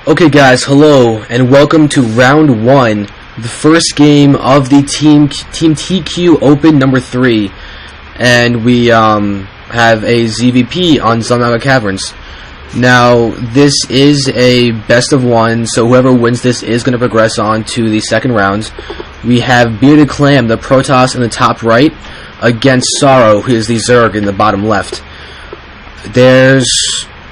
Okay guys, hello and welcome to round 1, the first game of the Team TQ Open number 3, and we have a ZVP on Xel'Naga Caverns. Now this is a best of 1, so whoever wins this is going to progress on to the second round. We have BeardedClam, the Protoss in the top right, against SorroW, who is the Zerg in the bottom left. There's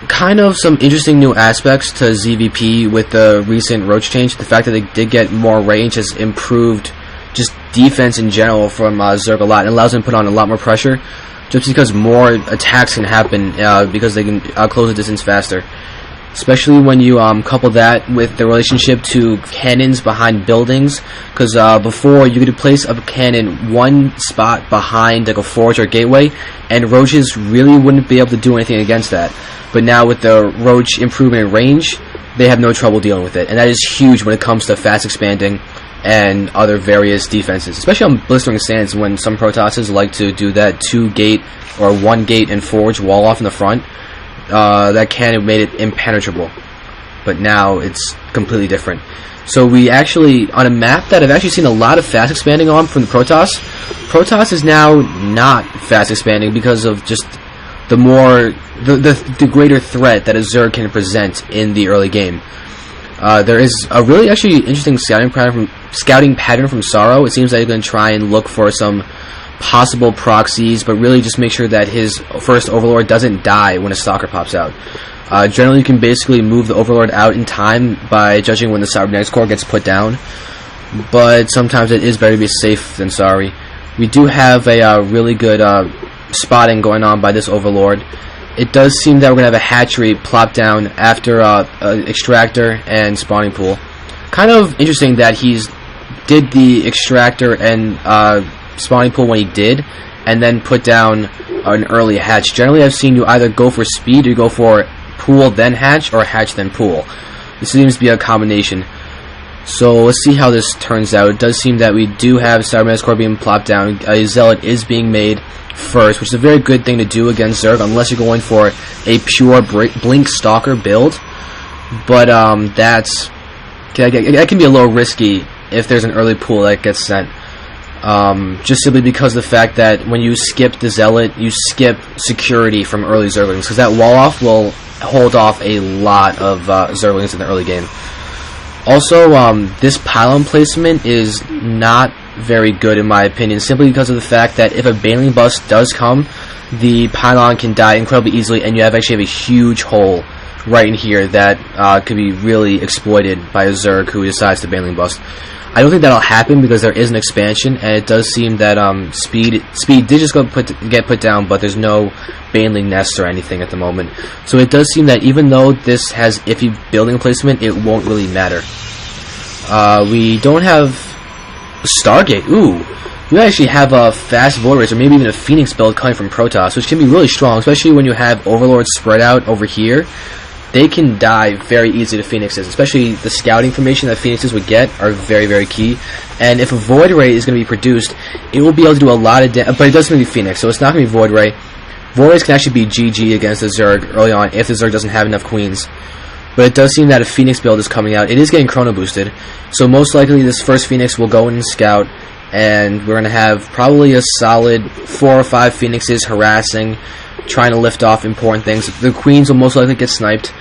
kind of some interesting new aspects to ZVP with the recent roach change. The fact that they did get more range has improved just defense in general from Zerg a lot. It allows them to put on a lot more pressure just because more attacks can happen because they can close the distance faster. Especially when you couple that with the relationship to cannons behind buildings, because before you could place a cannon one spot behind like a forge or gateway, and roaches really wouldn't be able to do anything against that. But now with the roach improvement in range, they have no trouble dealing with it, and that is huge when it comes to fast expanding and other various defenses, especially on blistering sands when some Protosses like to do that 2-gate or 1-gate and forge wall off in the front. That cannon made it impenetrable, but now it's completely different. So we actually, on a map that I've actually seen a lot of fast expanding on from the Protoss is now not fast expanding because of just the greater threat that a Zerg can present in the early game. There is a really actually interesting scouting pattern from SorroW. It seems that he's going to try and look for some possible proxies, but really just make sure that his first Overlord doesn't die when a Stalker pops out. Generally, you can basically move the Overlord out in time by judging when the Cybernetics Core gets put down, but sometimes it is better to be safe than sorry. We do have a really good spotting going on by this Overlord. It does seem that we're going to have a hatchery plop down after extractor and spawning pool. Kind of interesting that he's did the extractor and spawning pool when he did, and then put down an early hatch. Generally, I've seen you either go for speed or go for pool then hatch, or hatch then pool. This seems to be a combination. So let's see how this turns out. It does seem that we do have Cybernetics Core being plopped down. A Zealot is being made first, which is a very good thing to do against Zerg, unless you're going for a pure Blink Stalker build. But that can be a little risky if there's an early pool that gets sent. Just simply because of the fact that when you skip the Zealot, you skip security from early Zerglings, because that wall off will hold off a lot of Zerglings in the early game. Also, this pylon placement is not very good in my opinion, simply because of the fact that if a Baneling bust does come, the pylon can die incredibly easily, and you actually have a huge hole right in here that could be really exploited by a Zerg who decides to Baneling bust. I don't think that'll happen because there is an expansion, and it does seem that speed did just get put down, but there's no Baneling nest or anything at the moment. So it does seem that even though this has iffy building placement, it won't really matter. We don't have Stargate. Ooh, we actually have a fast Void Race, or maybe even a Phoenix build coming from Protoss, which can be really strong, especially when you have Overlords spread out over here. They can die very easily to Phoenixes, especially the scouting information that Phoenixes would get are very, very key. And if a Void Ray is going to be produced, it will be able to do a lot of damage, but it doesn't be Phoenix, so it's not going to be Void Ray. Void Rays can actually be GG against the Zerg early on if the Zerg doesn't have enough queens. But it does seem that a Phoenix build is coming out. It is getting chrono boosted, so most likely this first Phoenix will go in and scout, and we're going to have probably a solid 4 or 5 Phoenixes harassing, trying to lift off important things. The queens will most likely get sniped,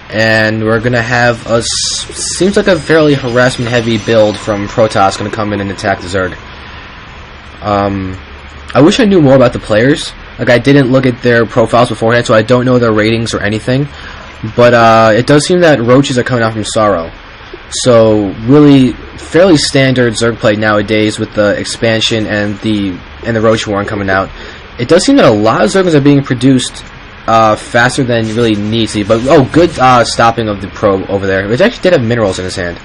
and we're going to have a, seems like a fairly harassment heavy build from Protoss going to come in and attack the Zerg. I wish I knew more about the players. Like, I didn't look at their profiles beforehand, so I don't know their ratings or anything. But it does seem that roaches are coming out from SorroW. So really fairly standard Zerg play nowadays with the expansion and the roach warren coming out. It does seem that a lot of Zerglings are being produced faster than you really need to. But oh, good stopping of the probe over there. It actually did have minerals in his hand.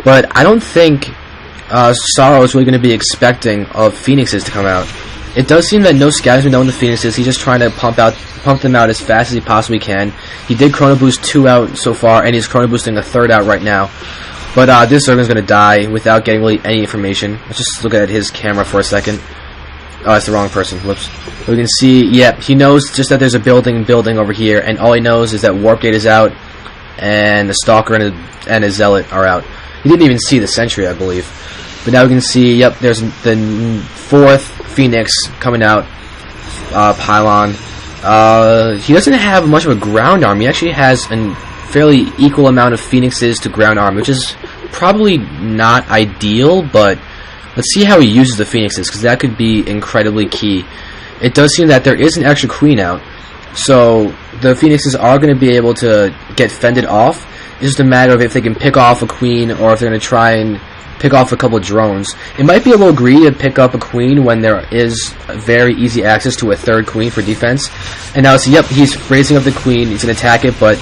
But I don't think SorroW is really going to be expecting of Phoenixes to come out. It does seem that no scouting's been done with the Phoenixes. He's just trying to pump them out as fast as he possibly can. He did chrono boost 2 out so far, and he's chrono boosting a 3rd out right now. But this Zerg is going to die without getting really any information. Let's just look at his camera for a second. Oh, that's the wrong person. Whoops. But we can see, yep, he knows just that there's a building over here, and all he knows is that Warp Gate is out. and the Stalker and a Zealot are out. You didn't even see the Sentry, I believe. But now we can see, yep, there's the 4th Phoenix coming out, Pylon. He doesn't have much of a ground arm. He actually has a fairly equal amount of Phoenixes to ground arm, which is probably not ideal, but let's see how he uses the Phoenixes, because that could be incredibly key. It does seem that there is an extra Queen out, so the Phoenixes are going to be able to get fended off. It's just a matter of if they can pick off a Queen, or if they're going to try and pick off a couple of drones. It might be a little greedy to pick up a Queen when there is very easy access to a 3rd Queen for defense. And now see, yep, he's raising up the Queen, he's going to attack it, but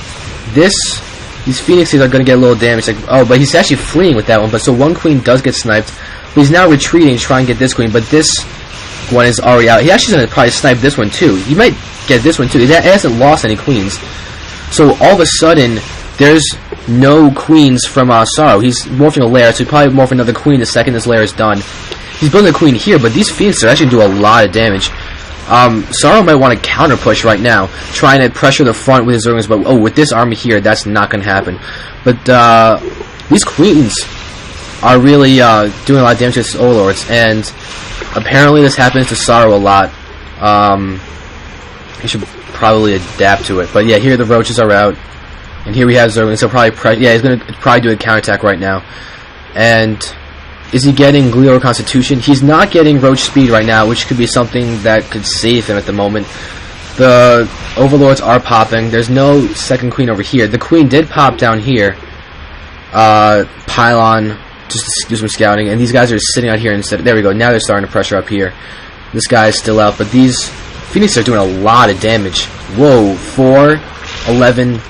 these Phoenixes are going to get a little damage. Like, oh, but he's actually fleeing with that one, but so one Queen does get sniped. But he's now retreating to try and get this Queen, but this one is already out. He actually going to probably snipe this one too. He might get this one too. He hasn't lost any Queens. So all of a sudden, there's no Queens from SorroW. He's morphing a lair, so he'll probably morph another Queen the second this lair is done. He's building a Queen here, but these Phoenixes are actually do a lot of damage. SorroW might want to counter push right now, trying to pressure the front with his Zerglings, but oh, with this army here, that's not going to happen. But these Queens are really doing a lot of damage to his Overlords, and apparently this happens to SorroW a lot. He should probably adapt to it. But yeah, here the Roaches are out, and here we have Zerglings. He'll probably he's going to probably do a counterattack right now. And is he getting Gleal or Constitution? He's not getting Roach Speed right now, which could be something that could save him at the moment. The Overlords are popping. There's no 2nd Queen over here. The Queen did pop down here. Pylon just to do some scouting, and these guys are sitting out here instead. There we go. Now they're starting to pressure up here. This guy is still out, but these Phoenix are doing a lot of damage. Whoa, 4, 11,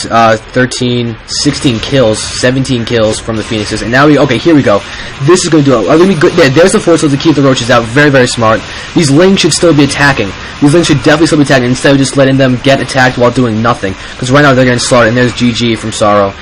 13, 16 kills, 17 kills from the Phoenixes, and now okay, here we go. This is going to do it. Let me go. Yeah, there's the Force Field to keep the Roaches out. Very, very smart. These Lings should still be attacking. These Lings should definitely still be attacking instead of just letting them get attacked while doing nothing. Because right now they're getting slaughtered, and there's GG from SorroW.